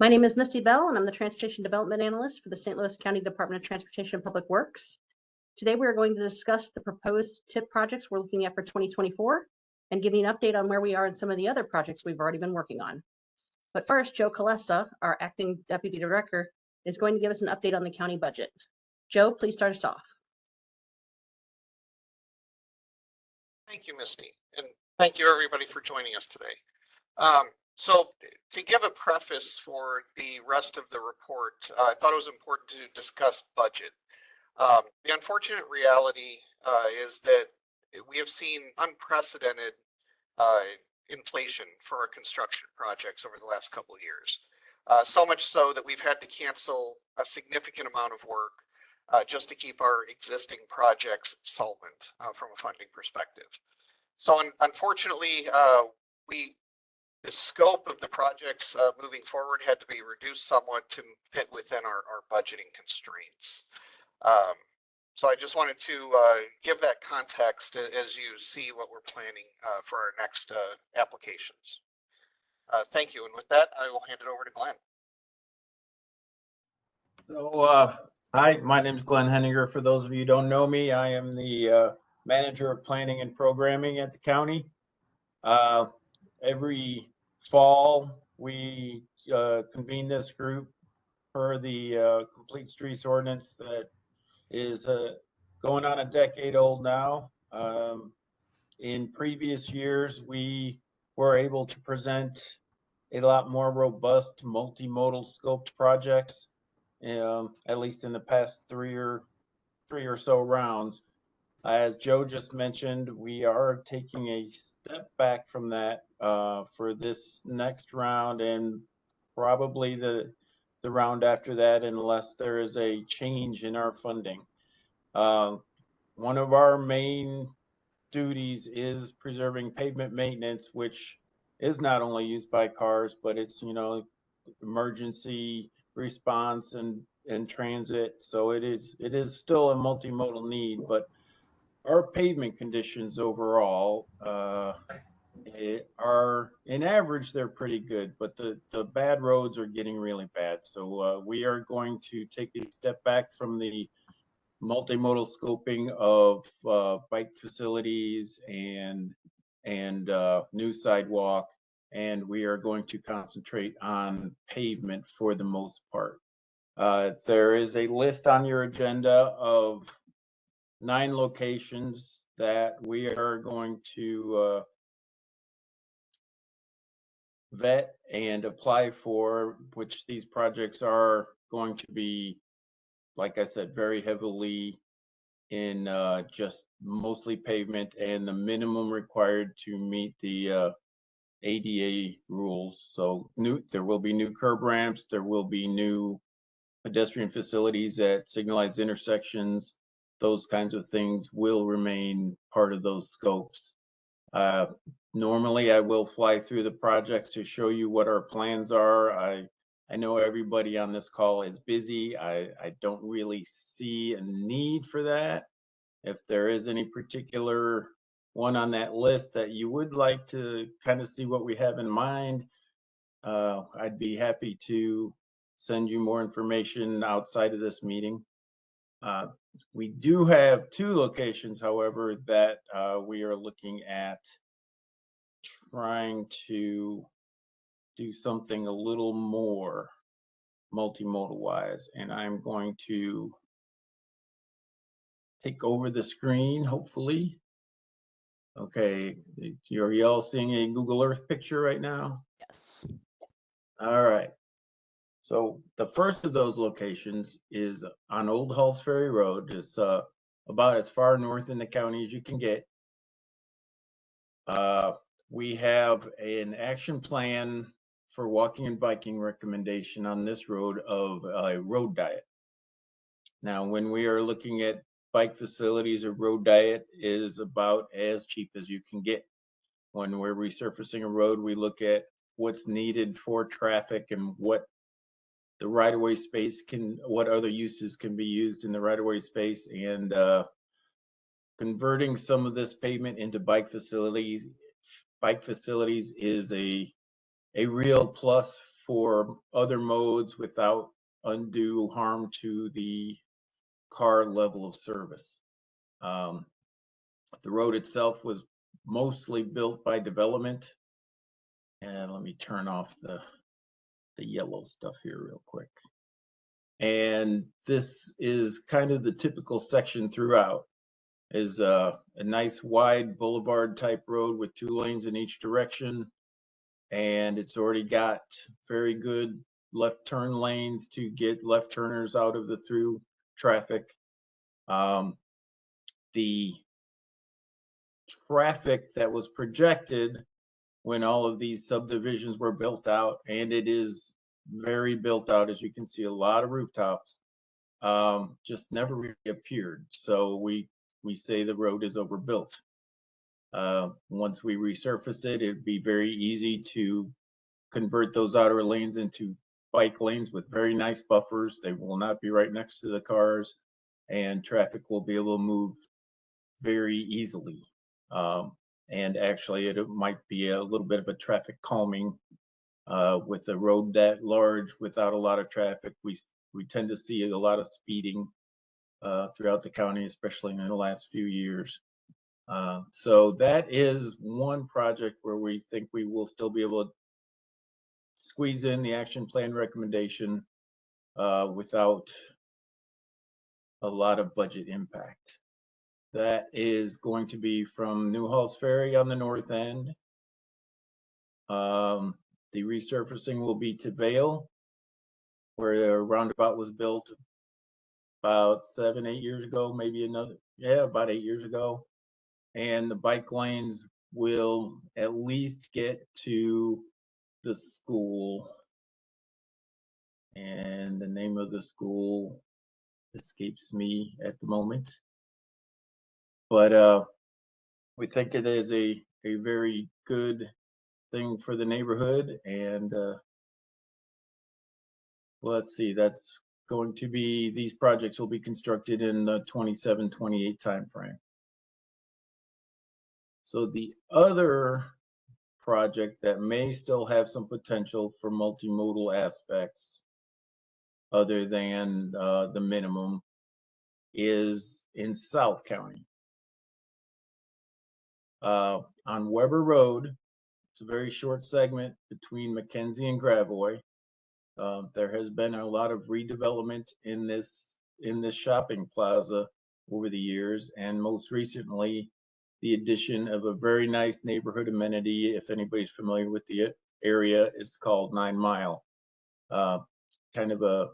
My name is Misty Bell, and I'm the Transportation Development Analyst for the St. Louis County Department of Transportation and Public Works. Today, we are going to discuss the proposed TIP projects we're looking at for 2024 and give you an update on where we are in some of the other projects we've already been working on. But first, Joe Colesta, our Acting Deputy Director, is going to give us an update on the county budget. Joe, please start us off. Thank you, Misty, and thank you everybody for joining us today. So to give a preface for the rest of the report, I thought it was important to discuss budget. The unfortunate reality is that we have seen unprecedented inflation for our construction projects over the last couple of years. So much so that we've had to cancel a significant amount of work just to keep our existing projects solvent from a funding perspective. So unfortunately, the scope of the projects moving forward had to be reduced somewhat to fit within our budgeting constraints. So I just wanted to give that context as you see what we're planning for our next applications. Thank you. And with that, I will hand it over to Glenn. So, hi, my name is Glenn Henninger. For those of you who don't know me, I am the Manager of Planning and Programming at the county. Every fall, we convene this group for the Complete Streets Ordinance that is going on a decade old now. In previous years, we were able to present a lot more robust multimodal scoped projects, at least in the past three or so rounds. As Joe just mentioned, we are taking a step back from that for this next round and probably the round after that, unless there is a change in our funding. One of our main duties is preserving pavement maintenance, which is not only used by cars, but it's, emergency response and transit. So it is still a multimodal need, but our pavement conditions overall are, in average, they're pretty good, but the bad roads are getting really bad. So we are going to take a step back from the multimodal scoping of bike facilities and new sidewalk, and we are going to concentrate on pavement for the most part. There is a list on your agenda of 9 locations that we are going to vet and apply for, which these projects are going to be, like I said, very heavily in just mostly pavement and the minimum required to meet the ADA rules. So there will be new curb ramps, there will be new pedestrian facilities at signalized intersections. Those kinds of things will remain part of those scopes. Normally, I will fly through the projects to show you what our plans are. I know everybody on this call is busy. I don't really see a need for that. If there is any particular one on that list that you would like to kind of see what we have in mind, I'd be happy to send you more information outside of this meeting. We do have 2 locations, however, that we are looking at trying to do something a little more multimodal wise, and I'm going to take over the screen, hopefully. Okay, are y'all seeing a Google Earth picture right now? Yes. All right. So the first of those locations is on Old Halls Ferry Road. It's about as far north in the county as you can get. We have an action plan for walking and biking recommendation on this road of a road diet. Now, when we are looking at bike facilities, a road diet is about as cheap as you can get. When we're resurfacing a road, we look at what's needed for traffic and what the right-of-way space what other uses can be used in the right-of-way space, and converting some of this pavement into bike facilities is a real plus for other modes without undue harm to the car level of service. The road itself was mostly built by development. And let me turn off the yellow stuff here real quick. And this is kind of the typical section throughout, is a nice wide boulevard type road with 2 lanes in each direction. And it's already got very good left turn lanes to get left turners out of the through traffic. The traffic that was projected when all of these subdivisions were built out, and it is very built out, as you can see, a lot of rooftops, just never really appeared. So we say the road is overbuilt. Once we resurface it, it'd be very easy to convert those outer lanes into bike lanes with very nice buffers. They will not be right next to the cars, and traffic will be able to move very easily. And actually, it might be a little bit of a traffic calming with a road that large without a lot of traffic. We tend to see a lot of speeding throughout the county, especially in the last few years. So that is one project where we think we will still be able to squeeze in the action plan recommendation without a lot of budget impact. That is going to be from Newhall's Ferry on the north end. The resurfacing will be to Vale, where the roundabout was built about 7-8 years ago, maybe about 8 years ago. And the bike lanes will at least get to the school. And the name of the school escapes me at the moment. But we think it is a very good thing for the neighborhood. And let's see, that's going to be, these projects will be constructed in the 27-28 timeframe. So the other project that may still have some potential for multimodal aspects other than the minimum is in South County. On Weber Road, it's a very short segment between McKenzie and Gravois. There has been a lot of redevelopment in this shopping plaza over the years, and most recently the addition of a very nice neighborhood amenity. If anybody's familiar with the area, it's called 9 Mile. Kind of a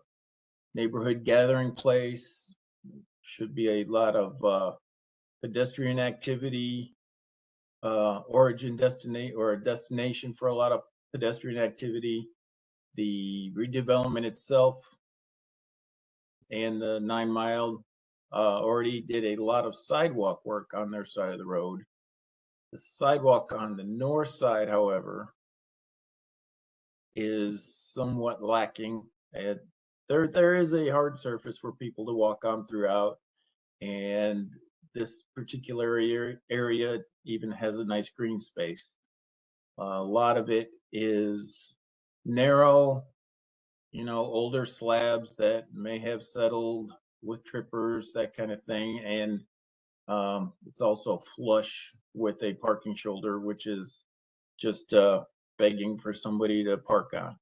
neighborhood gathering place. Should be a lot of pedestrian activity, a destination for a lot of pedestrian activity. The redevelopment itself and the 9 Mile already did a lot of sidewalk work on their side of the road. The sidewalk on the north side, however, is somewhat lacking. There is a hard surface for people to walk on throughout, and this particular area even has a nice green space. A lot of it is narrow, older slabs that may have settled with trippers, that kind of thing. And it's also flush with a parking shoulder, which is just begging for somebody to park on.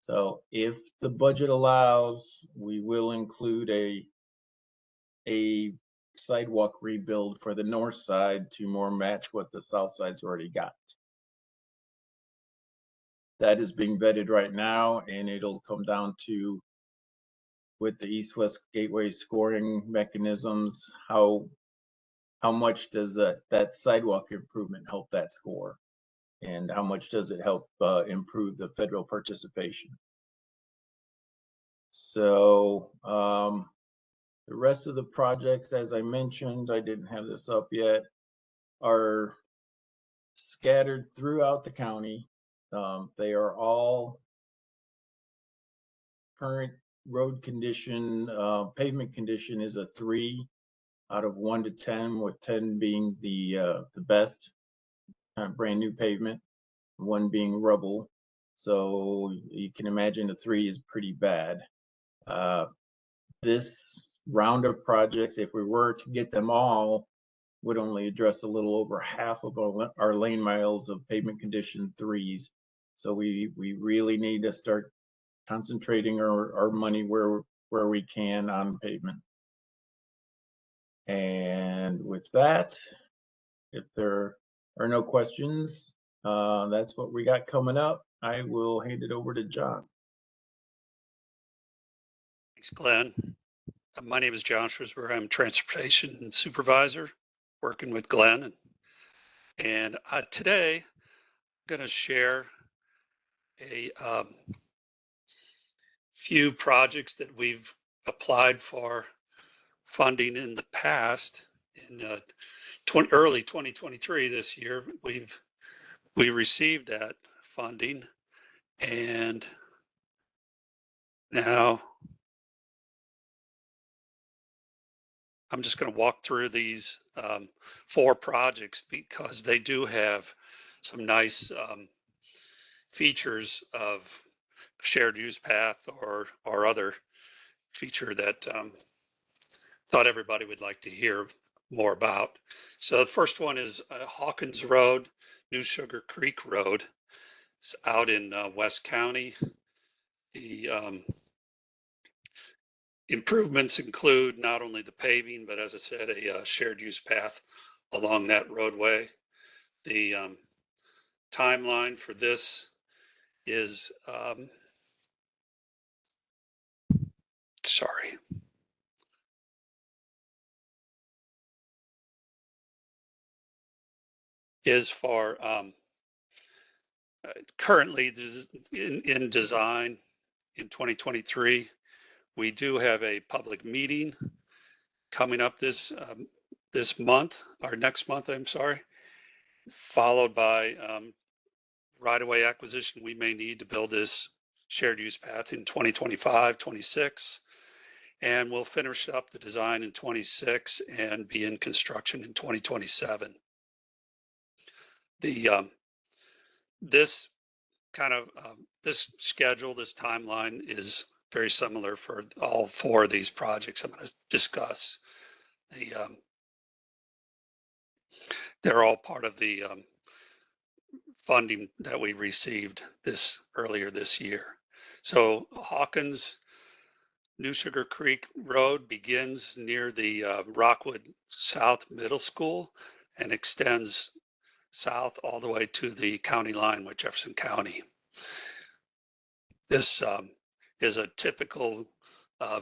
So if the budget allows, we will include a sidewalk rebuild for the north side to more match what the south side's already got. That is being vetted right now, and it'll come down to, with the East-West Gateway scoring mechanisms, how much does that sidewalk improvement help that score, and how much does it help improve the federal participation. So the rest of the projects, as I mentioned, I didn't have this up yet, are scattered throughout the county. They are all current road condition, pavement condition is a 3 out of 1 to 10, with 10 being the best, brand new pavement, 1 being rubble. So you can imagine a 3 is pretty bad. This round of projects, if we were to get them all, would only address a little over half of our lane miles of pavement condition 3s. So we really need to start concentrating our money where we can on pavement. And with that, if there are no questions, that's what we got coming up. I will hand it over to John. Thanks, Glenn. My name is John Shrewsbury. I'm transportation supervisor working with Glenn. And today I'm going to share a few projects that we've applied for funding in the past. In early 2023, this year, we received that funding, and now I'm just going to walk through these 4 projects because they do have some nice features of shared use path or other feature that thought everybody would like to hear more about. So the first one is Hawkins Road, New Sugar Creek Road. It's out in West County. The improvements include not only the paving, but as I said, a shared use path along that roadway. The timeline for this is, is for currently in design in 2023. We do have a public meeting coming up this month, or next month, I'm sorry, followed by right-of-way acquisition we may need to build this shared use path in 2025, 26, and we'll finish up the design in 26 and be in construction in 2027. This kind of this schedule, this timeline is very similar for all 4 of these projects I'm going to discuss. They're all part of the funding that we received earlier this year. So Hawkins New Sugar Creek Road begins near the Rockwood South Middle School and extends south all the way to the county line with Jefferson County. This is a typical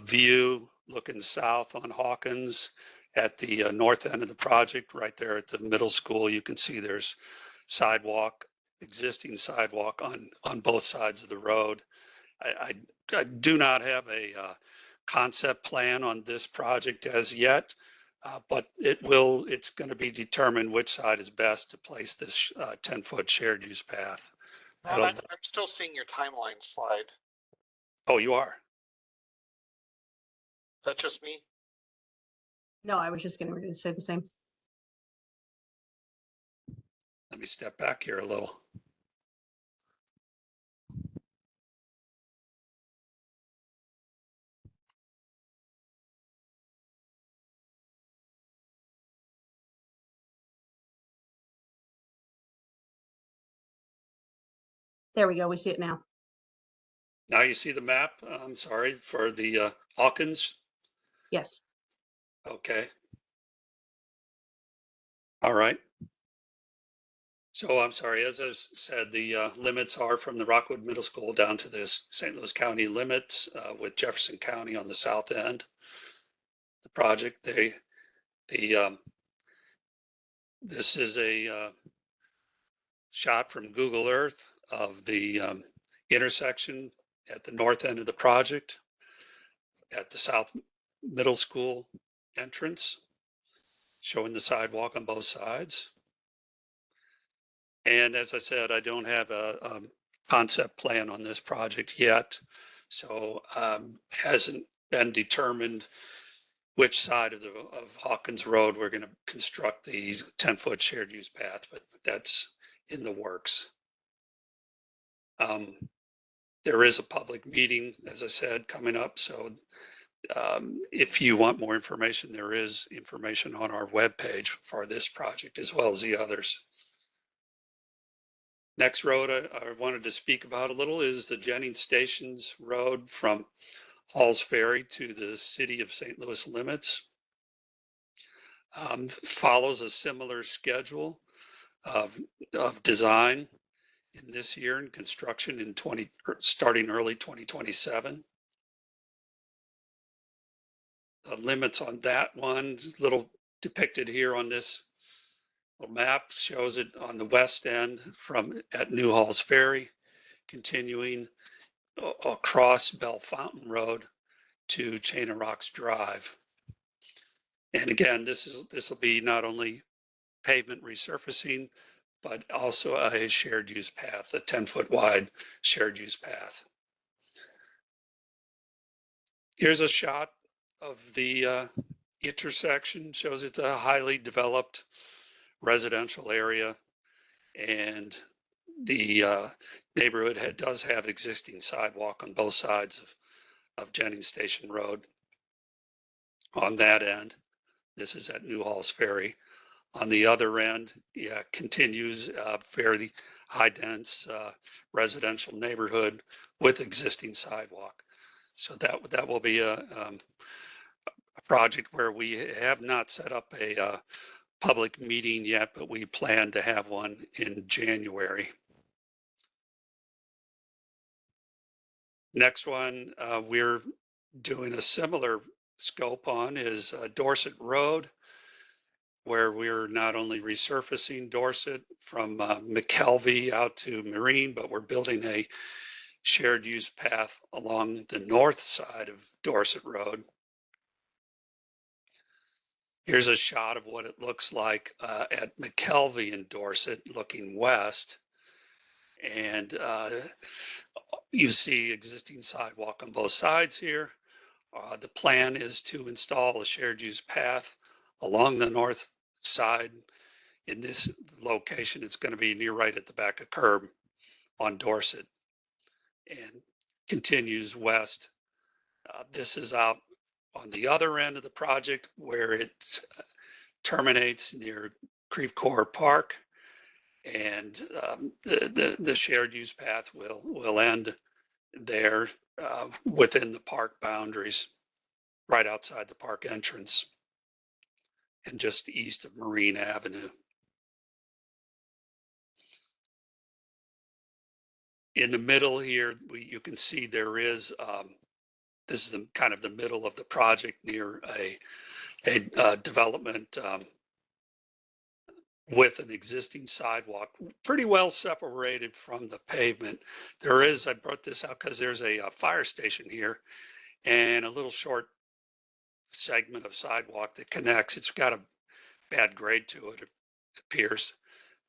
view looking south on Hawkins at the north end of the project. Right there at the middle school, you can see there's existing sidewalk on both sides of the road. I do not have a concept plan on this project as yet, but it's going to be determined which side is best to place this 10-foot shared use path. I'm still seeing your timeline slide. Oh, you are? Is that just me? No, I was just getting ready to say the same. Let me step back here a little. There we go. We see it now. Now you see the map, I'm sorry, for the Hawkins? Yes. Okay. All right. So I'm sorry, as I said, the limits are from the Rockwood Middle School down to this St. Louis County limits with Jefferson County on the south end. The project, this is a shot from Google Earth of the intersection at the north end of the project at the South Middle School entrance, showing the sidewalk on both sides. And as I said, I don't have a concept plan on this project yet, so hasn't been determined which side of Hawkins Road we're going to construct the 10-foot shared use path, but that's in the works. There is a public meeting, as I said, coming up. So if you want more information, there is information on our webpage for this project as well as the others. Next road I wanted to speak about a little is the Jennings Stations Road from Halls Ferry to the city of St. Louis limits. Follows a similar schedule of design in this year and construction in starting early 2027. The limits on that one, little depicted here on this little map, shows it on the west end at New Halls Ferry, continuing across Bell Fountain Road to Chain of Rocks Drive. And again, this will be not only pavement resurfacing, but also a shared use path, a 10-foot wide shared use path. Here's a shot of the intersection, shows it's a highly developed residential area, and the neighborhood does have existing sidewalk on both sides of Jennings Station Road. On that end, this is at New Halls Ferry. On the other end, continues fairly high dense residential neighborhood with existing sidewalk. So that will be a project where we have not set up a public meeting yet, but we plan to have one in January. Next one we're doing a similar scope on is Dorset Road, where we're not only resurfacing Dorset from McKelvey out to Marine, but we're building a shared use path along the north side of Dorset Road. Here's a shot of what it looks like at McKelvey in Dorset, looking west. And you see existing sidewalk on both sides here. The plan is to install a shared use path along the north side. In this location, it's going to be near right at the back of curb on Dorset and continues west. This is out on the other end of the project where it terminates near Creve Coeur Park, and the shared use path will end there within the park boundaries, right outside the park entrance and just east of Marine Avenue. In the middle here, you can see there is, this is kind of the middle of the project near a development with an existing sidewalk, pretty well separated from the pavement. There is, I brought this out because there's a fire station here and a little short segment of sidewalk that connects. It's got a bad grade to it, it appears,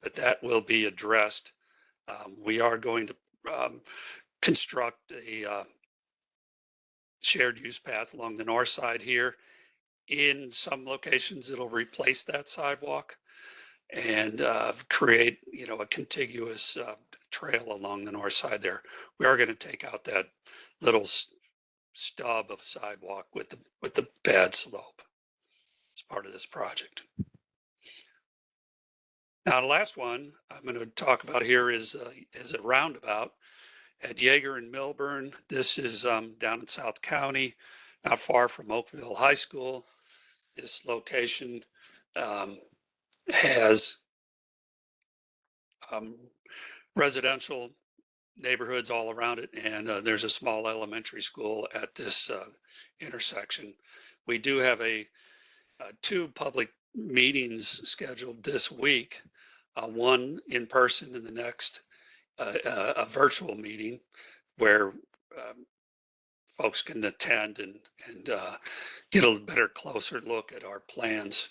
but that will be addressed. We are going to construct a shared use path along the north side here. In some locations, it'll replace that sidewalk and create, a contiguous trail along the north side there. We are going to take out that little stub of sidewalk with the bad slope as part of this project. Now, the last one I'm going to talk about here is a roundabout at Yeager and Milburn. This is down in South County, not far from Oakville High School. This location has residential neighborhoods all around it, and there's a small elementary school at this intersection. We do have two public meetings scheduled this week, one in person and the next a virtual meeting where folks can attend and get a better closer look at our plans.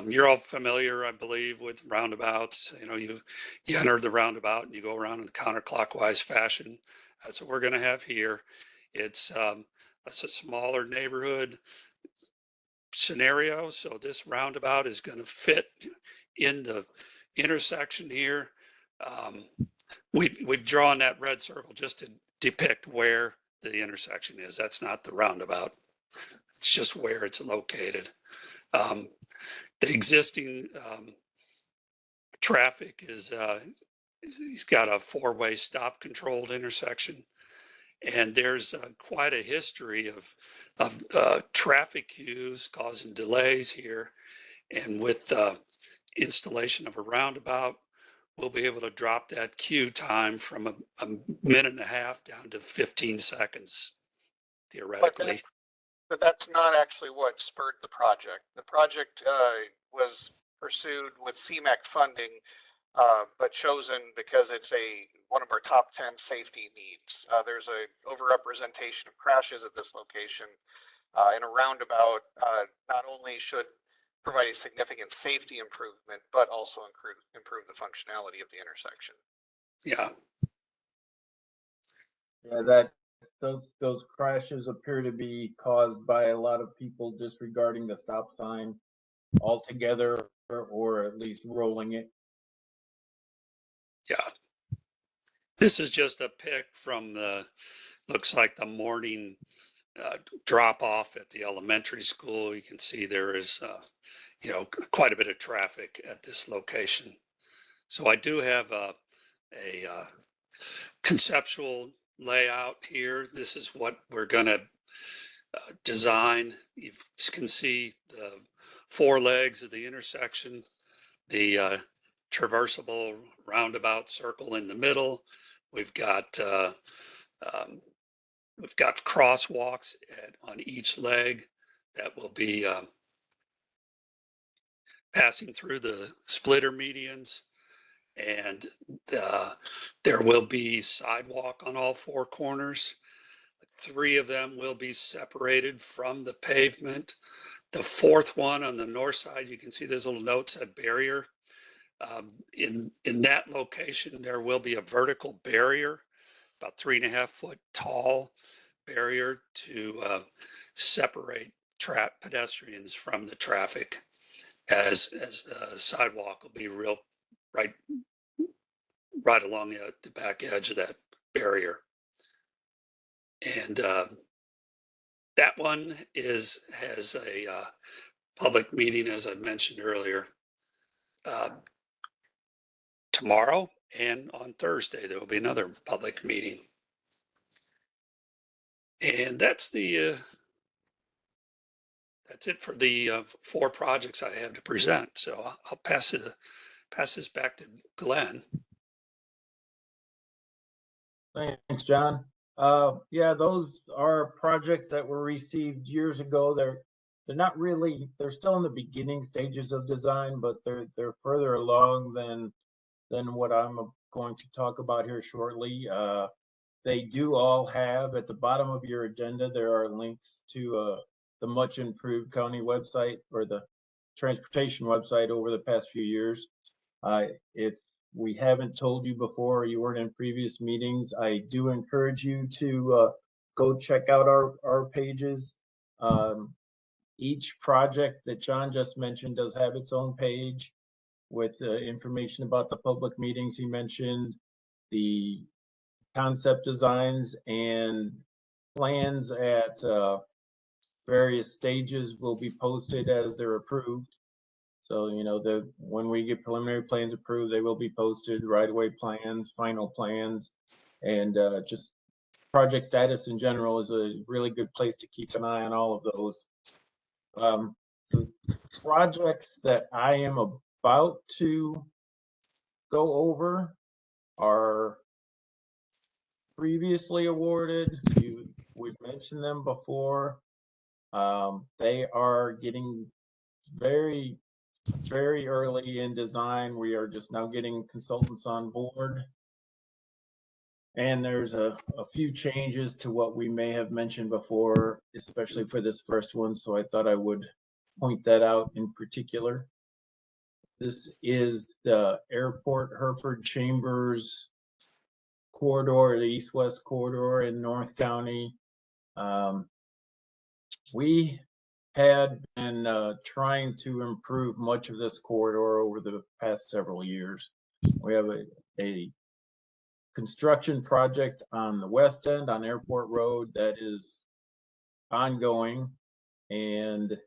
You're all familiar, I believe, with roundabouts. You enter the roundabout and you go around in the counterclockwise fashion. That's what we're going to have here. It's a smaller neighborhood scenario, so this roundabout is going to fit in the intersection here. We've drawn that red circle just to depict where the intersection is. That's not the roundabout. It's just where it's located. The existing traffic is, he's got a four-way stop controlled intersection. And there's quite a history of traffic queues causing delays here. And with installation of a roundabout, we'll be able to drop that queue time from a minute and a half down to 15 seconds, theoretically. But that's not actually what spurred the project. The project was pursued with CMAQ funding, but chosen because it's one of our top 10 safety needs. There's a overrepresentation of crashes at this location, and a roundabout not only should provide a significant safety improvement, but also improve the functionality of the intersection. Yeah. Yeah, those crashes appear to be caused by a lot of people disregarding the stop sign altogether, or at least rolling it. Yeah. This is just a pic from looks like the morning drop off at the elementary school. You can see there is, quite a bit of traffic at this location. So I do have a conceptual layout here. This is what we're going to design. You can see the four legs of the intersection, the traversable roundabout circle in the middle. We've got crosswalks on each leg that will be passing through the splitter medians, and there will be sidewalk on all four corners. 3 of them will be separated from the pavement. The fourth one on the north side, you can see there's a little note said barrier. In that location, there will be a vertical barrier, about 3.5 foot tall barrier to separate pedestrians from the traffic, as the sidewalk will be right along the back edge of that barrier. And that one has a public meeting, as I mentioned earlier, tomorrow, and on Thursday there will be another public meeting. And that's it for the 4 projects I have to present. So I'll pass this back to Glenn. Thanks, John. Yeah, those are projects that were received years ago. They're not really, they're still in the beginning stages of design, but they're further along than what I'm going to talk about here shortly. They do all have, at the bottom of your agenda, there are links to the much improved county website, or the transportation website, over the past few years. If we haven't told you before, or you weren't in previous meetings, I do encourage you to go check out our pages. Each project that John just mentioned does have its own page with information about the public meetings he mentioned, the concept designs, and plans at various stages will be posted as they're approved. So, when we get preliminary plans approved, they will be posted, right-of-way plans, final plans, and just project status in general is a really good place to keep an eye on all of those. The projects that I am about to go over are previously awarded. We've mentioned them before. They are getting very, very early in design. We are just now getting consultants on board. And there's a few changes to what we may have mentioned before, especially for this first one. So I thought I would point that out in particular. This is the Airport Hereford Chambers corridor, the east-west corridor in North County. We had been trying to improve much of this corridor over the past several years. We have a construction project on the west end on Airport Road that is ongoing. And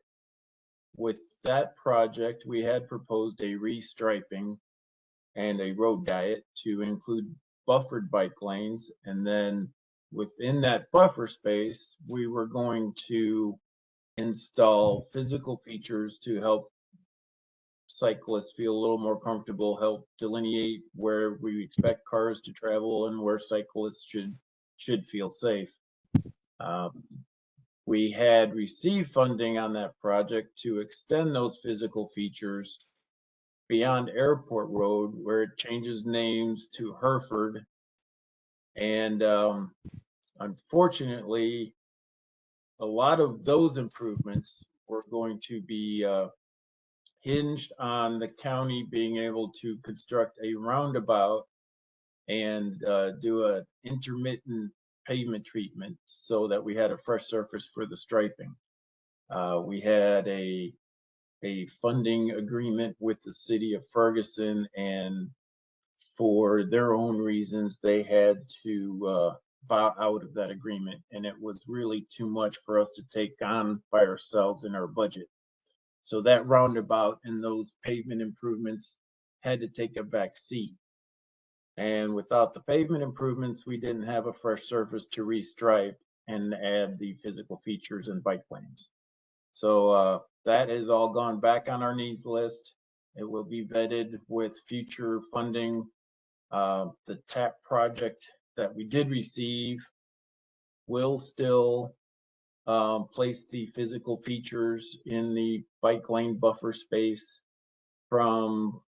with that project, we had proposed a restriping and a road diet to include buffered bike lanes. And then within that buffer space, we were going to install physical features to help cyclists feel a little more comfortable, help delineate where we expect cars to travel and where cyclists should feel safe. We had received funding on that project to extend those physical features beyond Airport Road, where it changes names to Hereford. And unfortunately, a lot of those improvements were going to be hinged on the county being able to construct a roundabout and do an intermittent pavement treatment so that we had a fresh surface for the striping. We had a funding agreement with the city of Ferguson, and for their own reasons, they had to bow out of that agreement, and it was really too much for us to take on by ourselves in our budget. So that roundabout and those pavement improvements had to take a back seat. And without the pavement improvements, we didn't have a fresh surface to restripe and add the physical features and bike lanes. So that has all gone back on our needs list. It will be vetted with future funding. The TAP project that we did receive will still place the physical features in the bike lane buffer space from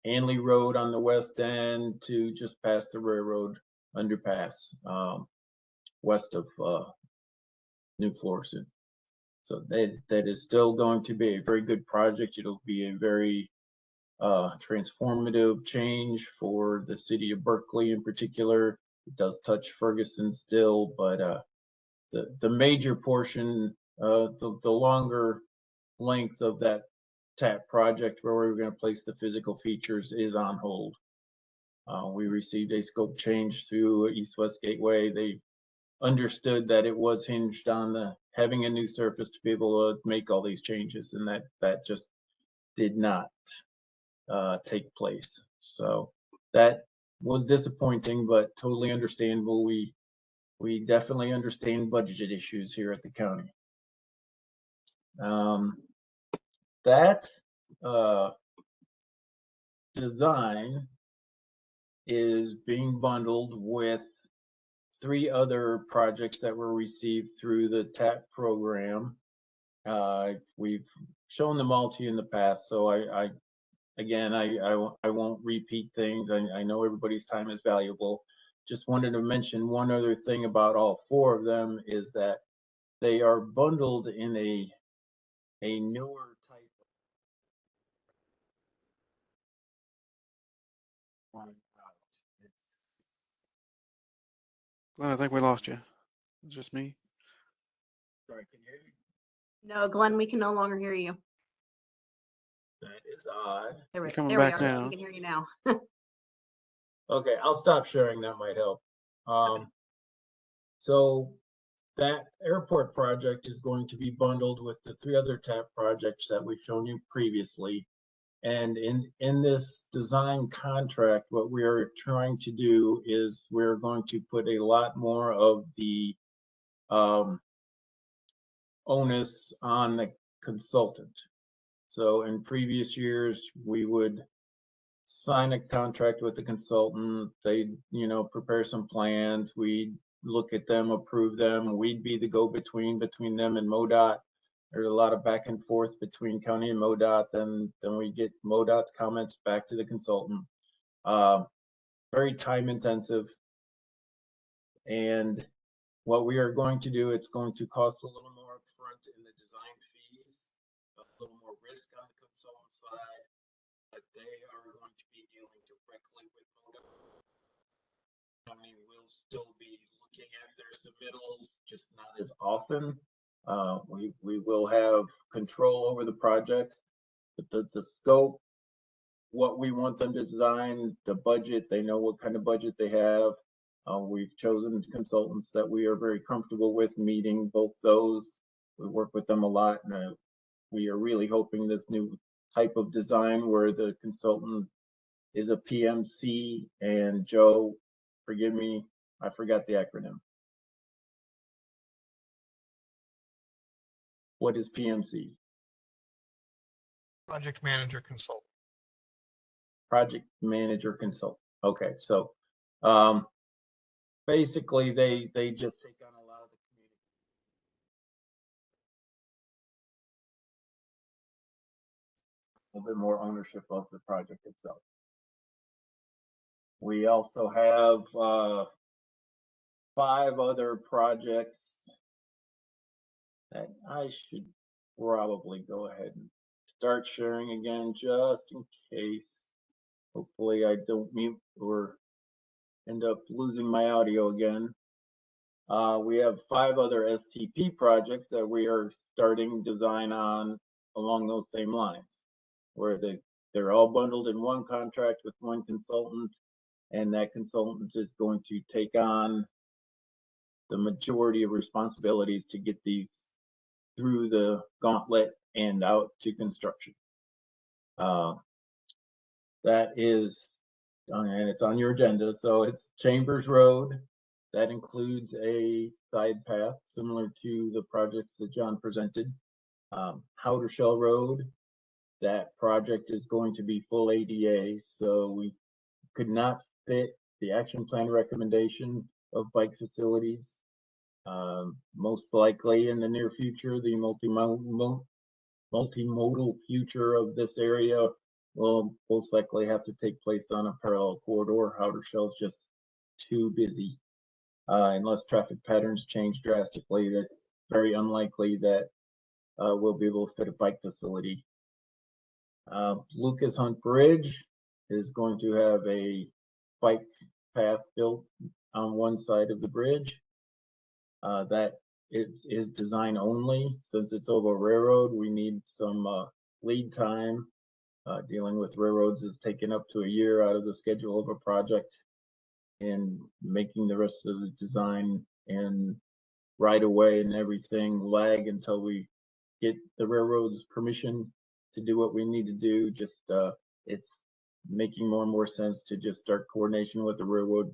Hanley Road on the west end to just past the railroad underpass west of New Florissant. So that is still going to be a very good project. It'll be a very transformative change for the city of Berkeley in particular. It does touch Ferguson still, but the major portion, the longer length of that TAP project where we're going to place the physical features is on hold. We received a scope change through East-West Gateway. They understood that it was hinged on having a new surface to be able to make all these changes, and that just did not take place. So that was disappointing, but totally understandable. We definitely understand budget issues here at the county. That design is being bundled with 3 other projects that were received through the TAP program. We've shown them all to you in the past, so I won't repeat things. I know everybody's time is valuable. Just wanted to mention one other thing about all 4 of them is that they are bundled in a newer type of Glenn, I think we lost you. It's just me. sorry, can you hear me? No, Glenn, we can no longer hear you. That is odd. There, You're coming there back we are. now. We can hear you now. Okay, I'll stop sharing. That might help. So that airport project is going to be bundled with the 3 other TAP projects that we've shown you previously. And in this design contract, what we are trying to do is we're going to put a lot more of the onus on the consultant. So in previous years, we would sign a contract with the consultant. They'd, prepare some plans. We'd look at them, approve them. We'd be the go-between between them and MoDOT. There's a lot of back and forth between county and MoDOT. Then we get MoDOT's comments back to the consultant. Very time intensive. And what we are going to do, it's going to cost a little more upfront in the design fees, a little more risk on the consultant side, but they are going to be dealing directly with MoDOT. County will still be looking at their submittals, just not as often. We will have control over the projects, but the scope what we want them to design, the budget, they know what kind of budget they have. We've chosen consultants that we are very comfortable with meeting both those. We work with them a lot, and we are really hoping this new type of design where the consultant is a PMC, and Joe, forgive me, I forgot the acronym. What is PMC? Project manager consultant. Project manager consult. Okay, so basically they just take on a lot of the community. A little bit more ownership of the project itself. We also have 5 other projects that I should probably go ahead and start sharing again, just in case. Hopefully I don't mute or end up losing my audio again. We have 5 other STP projects that we are starting design on along those same lines, where they're all bundled in one contract with one consultant, and that consultant is going to take on the majority of responsibilities to get these through the gauntlet and out to construction. That is, and it's on your agenda. So it's Chambers Road. That includes a side path similar to the projects that John presented. Howder Shell Road, that project is going to be full ADA. So we could not fit the action plan recommendation of bike facilities. Most likely in the near future, the multimodal future of this area will most likely have to take place on a parallel corridor. Howder Shell's just too busy. Unless traffic patterns change drastically, that's very unlikely that we'll be able to fit a bike facility. Lucas Hunt Bridge is going to have a bike path built on one side of the bridge. That is design only. Since it's over railroad, we need some lead time. Dealing with railroads is taking up to a year out of the schedule of a project, and making the rest of the design and right away and everything lag until we get the railroad's permission to do what we need to do. Just it's making more and more sense to just start coordination with the railroad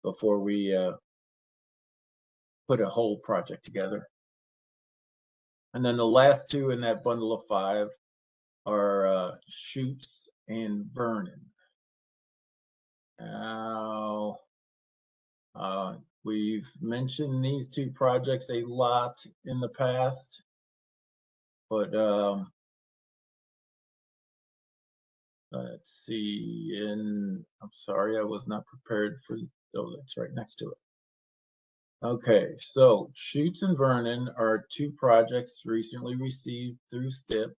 before we put a whole project together. And then the last 2 in that bundle of 5 are Chutes and Vernon. Now, we've mentioned these 2 projects a lot in the past, but let's see, and I'm sorry, I was not prepared for, oh, that's right next to it. Okay, so Chutes and Vernon are 2 projects recently received through STIP.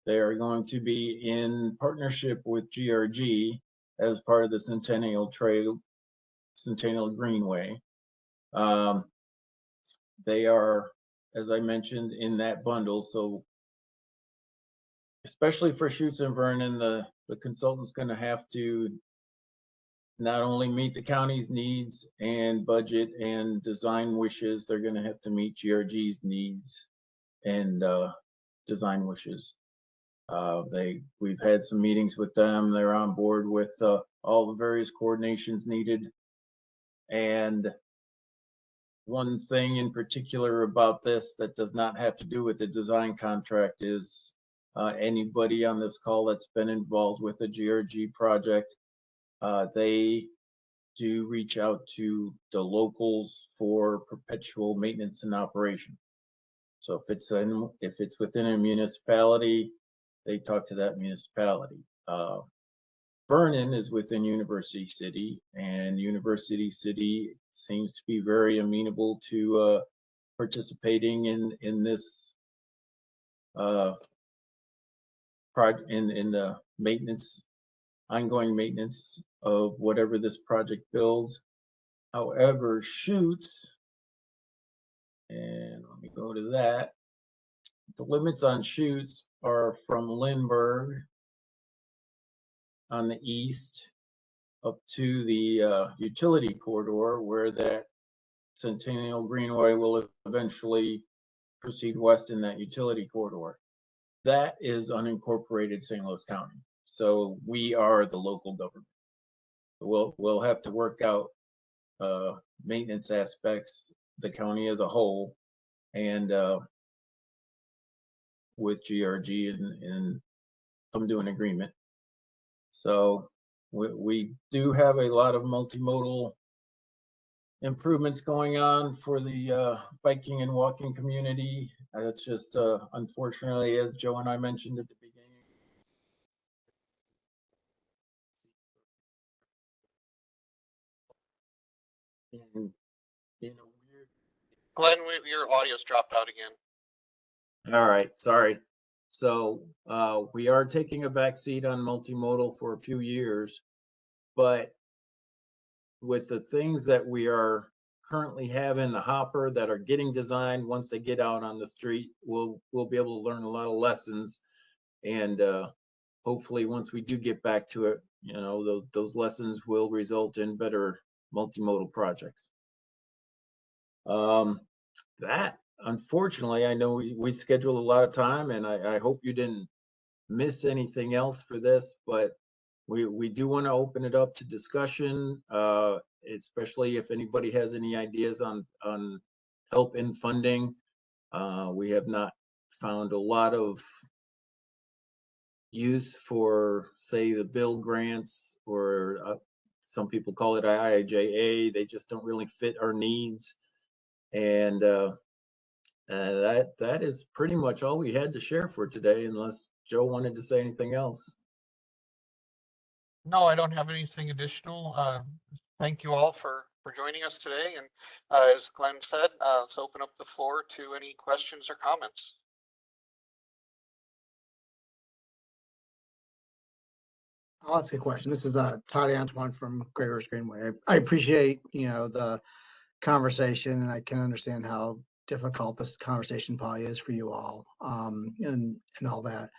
They are going to be in partnership with GRG as part of the Centennial Trail, Centennial Greenway. They are, as I mentioned, in that bundle. So especially for Chutes and Vernon, the consultant's going to have to not only meet the county's needs and budget and design wishes, they're going to have to meet GRG's needs and design wishes. We've had some meetings with them. They're on board with all the various coordinations needed. And one thing in particular about this that does not have to do with the design contract is anybody on this call that's been involved with a GRG project, they do reach out to the locals for perpetual maintenance and operation. So if it's within a municipality, they talk to that municipality. Vernon is within University City, and University City seems to be very amenable to participating in this project, in the maintenance, ongoing maintenance of whatever this project builds. However, Chutes, and let me go to that. The limits on Chutes are from Lindbergh on the east up to the utility corridor where that Centennial Greenway will eventually proceed west in that utility corridor. That is unincorporated St. Louis County. So we are the local government. We'll have to work out maintenance aspects, the county as a whole, and with GRG and come to an agreement. So we do have a lot of multimodal improvements going on for the biking and walking community. It's just unfortunately, as Joe and I mentioned at the beginning, in a weird. Glenn, your audio's dropped out again. All right, sorry. So we are taking a back seat on multimodal for a few years, but with the things that we are currently have in the hopper that are getting designed, once they get out on the street, we'll be able to learn a lot of lessons. And hopefully once we do get back to it, you know, those lessons will result in better multimodal projects. That, unfortunately, I know we scheduled a lot of time, and I hope you didn't miss anything else for this, but we do want to open it up to discussion, especially if anybody has any ideas on help in funding. We have not found a lot of use for, say, the bill grants, or some people call it IIJA. They just don't really fit our needs. And that is pretty much all we had to share for today, unless Joe wanted to say anything else. No, I don't have anything additional. Thank you all for joining us today. And as Glenn said, let's open up the floor to any questions or comments. I'll ask a question. This is Todd Antoine from Gregor's Greenway. I appreciate, you know, the conversation, and I can understand how difficult this conversation probably is for you all, and all that.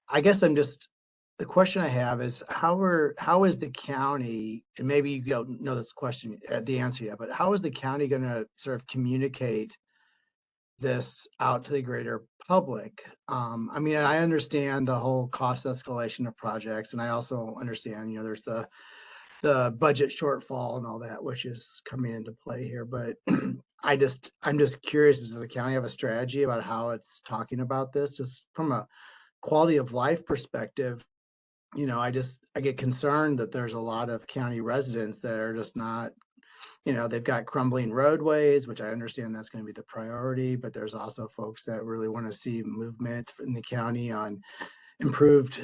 I guess the question I have is how is the county, and maybe you don't know this question, the answer yet, but how is the county going to sort of communicate this out to the greater public? I mean, I understand the whole cost escalation of projects, and I also understand, you know, there's the budget shortfall and all that, which is coming into play here. But I'm just curious, does the county have a strategy about how it's talking about this, just from a quality of life perspective? You know, I get concerned that there's a lot of county residents that are just not, you know, they've got crumbling roadways, which I understand that's going to be the priority, but there's also folks that really want to see movement in the county on improved,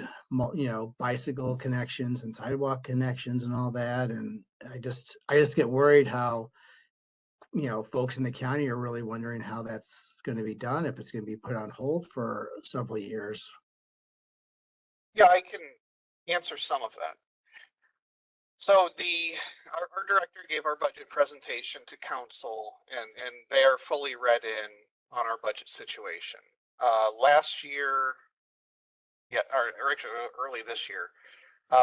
you know, bicycle connections and sidewalk connections and all that. And I just get worried how, you know, folks in the county are really wondering how that's going to be done, if it's going to be put on hold for several years. Yeah, I can answer some of that. So our director gave our budget presentation to council, and they are fully read in on our budget situation. Last year, or actually early this year,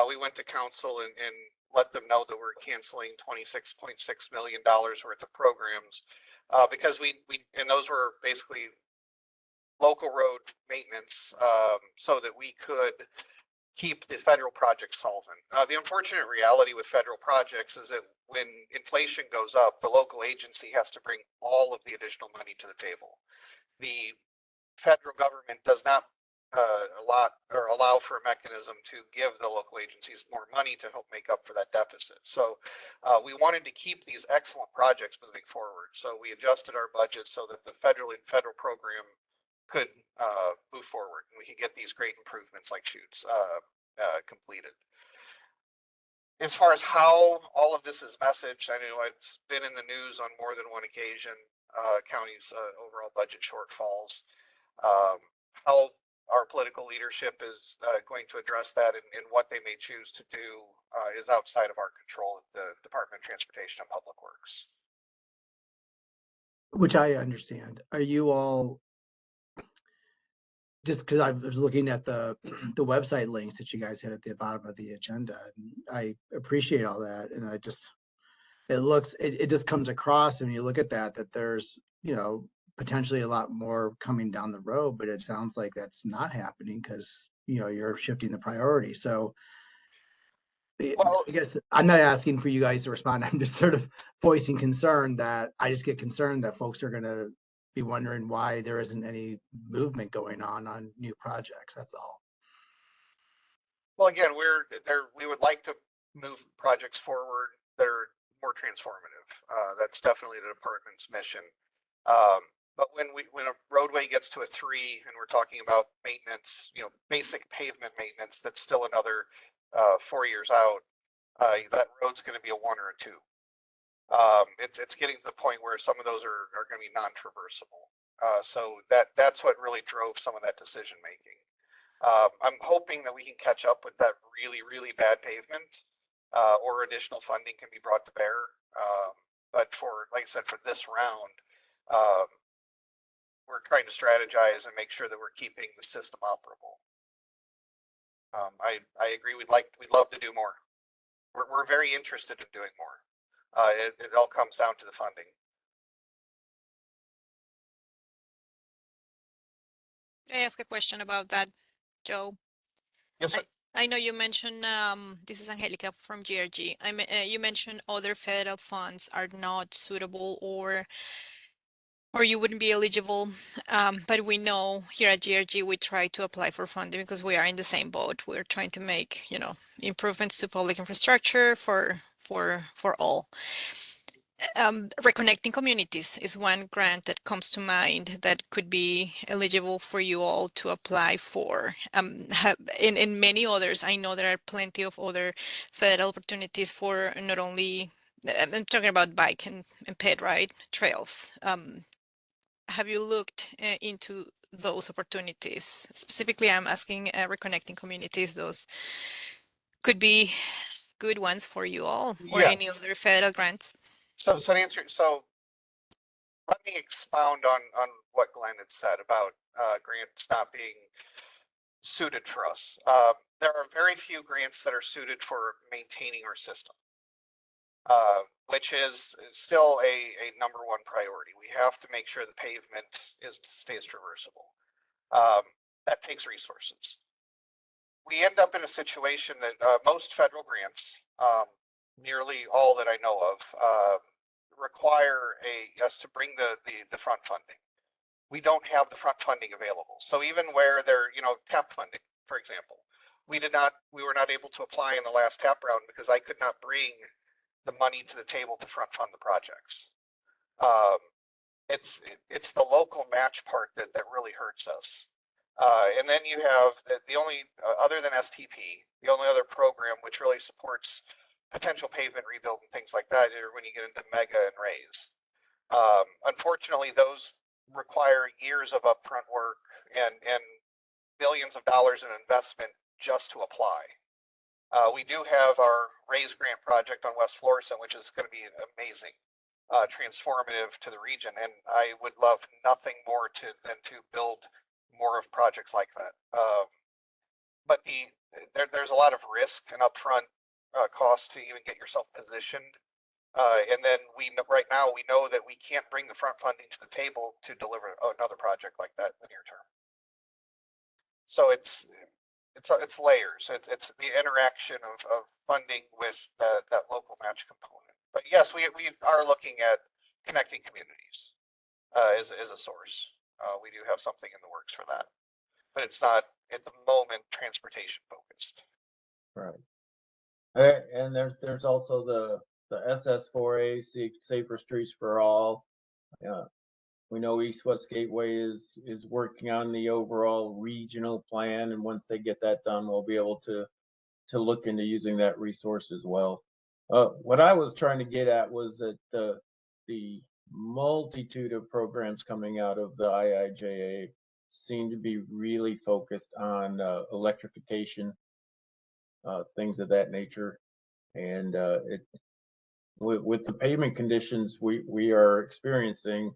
we went to council and let them know that we're canceling $26.6 million worth of programs, because and those were basically local road maintenance, so that we could keep the federal projects solvent. The unfortunate reality with federal projects is that when inflation goes up, the local agency has to bring all of the additional money to the table. The federal government does not allow for a mechanism to give the local agencies more money to help make up for that deficit. So we wanted to keep these excellent projects moving forward. So we adjusted our budget so that the federal program could move forward, and we could get these great improvements like chutes completed. As far as how all of this is messaged, I know it's been in the news on more than one occasion, county's overall budget shortfalls. How our political leadership is going to address that, and what they may choose to do is outside of our control at the Department of Transportation and Public Works. Which I understand. Are you all, just because I was looking at the website links that you guys had at the bottom of the agenda, and I appreciate all that. And it just comes across, and you look at that there's, potentially a lot more coming down the road, but it sounds like that's not happening because, you're shifting the priority. So Well, I guess I'm not asking for you guys to respond. I'm just sort of voicing concern that I just get concerned that folks are going to be wondering why there isn't any movement going on new projects. That's all. well, again, we would like to move projects forward that are more transformative. That's definitely the department's mission. But when a roadway gets to a 3 and we're talking about maintenance, basic pavement maintenance, that's still another 4 years out. That road's going to be a 1 or a 2. It's getting to the point where some of those are going to be non-traversable. So that's what really drove some of that decision making. I'm hoping that we can catch up with that really, really bad pavement, or additional funding can be brought to bear. But like I said, for this round, we're trying to strategize and make sure that we're keeping the system operable. I agree. We'd love to do more. We're very interested in doing more. It all comes down to the funding. Can I ask a question about that, Joe? Yes, sir. I know you mentioned, this is Angelica from GRG. You mentioned other federal funds are not suitable or you wouldn't be eligible. But we know here at GRG, we try to apply for funding because we are in the same boat. We're trying to make, improvements to public infrastructure for all. Reconnecting Communities is one grant that comes to mind that could be eligible for you all to apply for. In many others, I know there are plenty of other federal opportunities for not only, I'm talking about bike and ped ride trails. Have you looked into those opportunities? Specifically, I'm asking Reconnecting Communities, those could be good ones for you all, or Yes. any other federal grants. So to answer, let me expound on what Glenn had said about grants not being suited for us. There are very few grants that are suited for maintaining our system, which is still a #1 priority. We have to make sure the pavement stays traversable. That takes resources. We end up in a situation that most federal grants, nearly all that I know of, require us to bring the front funding. We don't have the front funding available. So even where they're, TAP funding, for example, we were not able to apply in the last TAP round because I could not bring the money to the table to front fund the projects. It's the local match part that really hurts us. And then you have the only, other than STP, the only other program which really supports potential pavement rebuild and things like that are when you get into mega and raise. Unfortunately, those require years of upfront work and billions of dollars in investment just to apply. We do have our raise grant project on West Florissant, which is going to be amazing, transformative to the region, and I would love nothing more than to build more of projects like that. But there's a lot of risk and upfront costs to even get yourself positioned. And then right now we know that we can't bring the front funding to the table to deliver another project like that in the near term. So it's layers. It's the interaction of funding with that local match component. But yes, we are looking at connecting communities as a source. We do have something in the works for that, but it's not at the moment transportation focused. Right. And there's also the SS4A, Safer Streets for All. We know East West Gateway is working on the overall regional plan, and once they get that done, we'll be able to look into using that resource as well. What I was trying to get at was that the multitude of programs coming out of the IIJA seem to be really focused on electrification, things of that nature, and with the pavement conditions we are experiencing,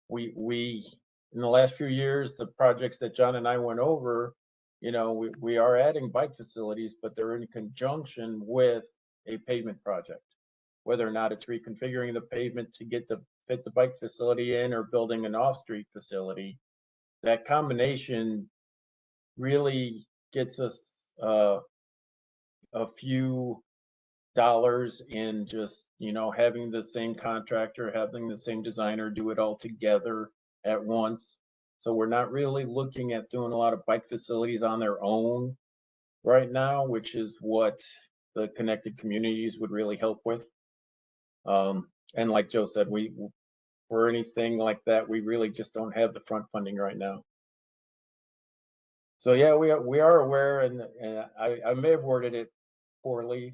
we in the last few years, the projects that John and I went over, you know, we are adding bike facilities, but they're in conjunction with a pavement project. Whether or not it's reconfiguring the pavement to fit the bike facility in or building an off-street facility, that combination really gets us a few dollars in just, you know, having the same contractor, having the same designer do it all together at once. So we're not really looking at doing a lot of bike facilities on their own right now, which is what the connected communities would really help with. And like Joe said, for anything like that, we really just don't have the front funding right now. So yeah, we are aware, and I may have worded it poorly.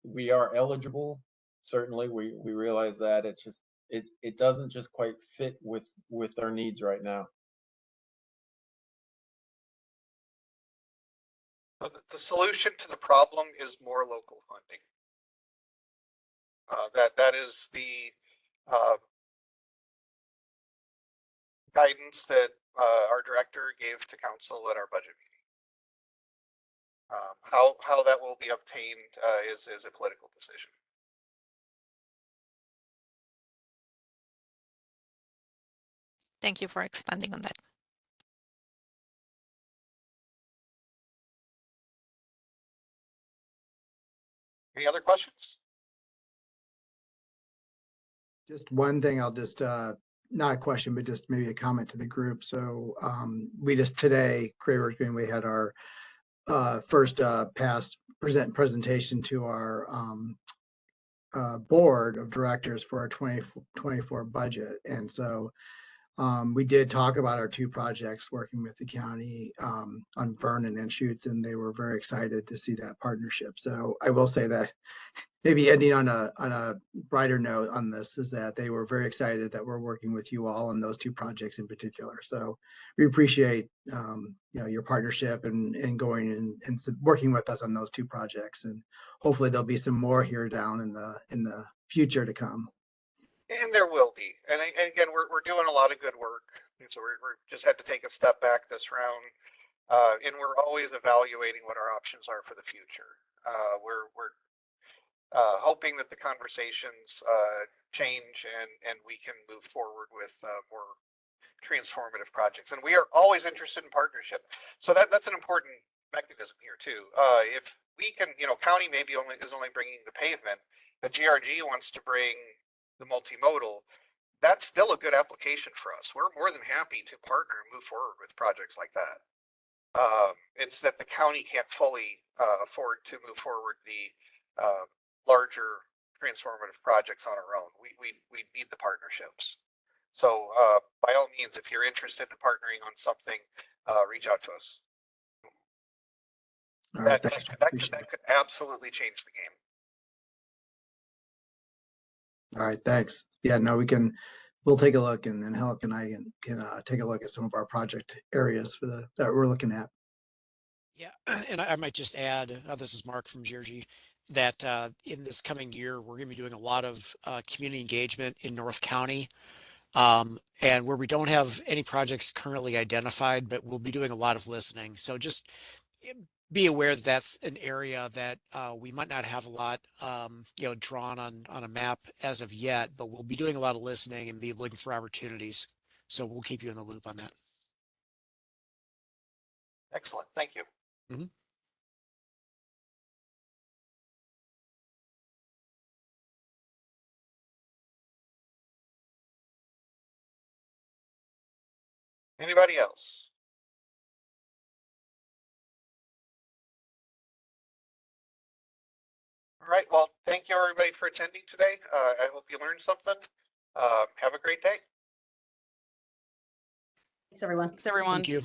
We are eligible. Certainly, we realize that. It's just it doesn't just quite fit with our needs right now. So the solution to the problem is more local funding. That is the guidance that our director gave to council at our budget meeting. How that will be obtained is a political decision. Thank you for expanding on that. Any other questions? Just one thing, I'll just, not a question, but just maybe a comment to the group. So we just today, Great Works Greenway had our first presentation to our board of directors for our 2024 budget. And so we did talk about our two projects working with the county on Vernon and Schutz, and they were very excited to see that partnership. So I will say that maybe ending on a brighter note on this is that they were very excited that we're working with you all on those two projects in particular. So we appreciate you know, your partnership and going and working with us on those two projects, and hopefully there'll be some more here down in the future to come. And there will be. And again, we're doing a lot of good work. And so we're just had to take a step back this round. And we're always evaluating what our options are for the future. We're hoping that the conversations change and we can move forward with more transformative projects. And we are always interested in partnership. So that's an important mechanism here too. If we can, you know, county maybe is only bringing the pavement, but GRG wants to bring the multimodal, that's still a good application for us. We're more than happy to partner and move forward with projects like that. It's that the county can't fully afford to move forward the larger transformative projects on our own. We need the partnerships. So by all means, if you're interested in partnering on something, reach out to us. All right, That could absolutely change the game. All right, thanks. Yeah, no, we'll take a look, and Helic and I can take a look at some of our project areas that we're looking at. Yeah, and I might just add, this is Mark from GRG, that in this coming year, we're going to be doing a lot of community engagement in North County. And where we don't have any projects currently identified, but we'll be doing a lot of listening. So just be aware that that's an area that we might not have a lot, you know, drawn on a map as of yet, but we'll be doing a lot of listening and be looking for opportunities. So we'll keep you in the loop on that. Excellent. Thank you. Mm-hmm. Anybody else? All right. Well, thank you everybody for attending today. I hope you learned something. Have a great day. Thanks, everyone. Thank you.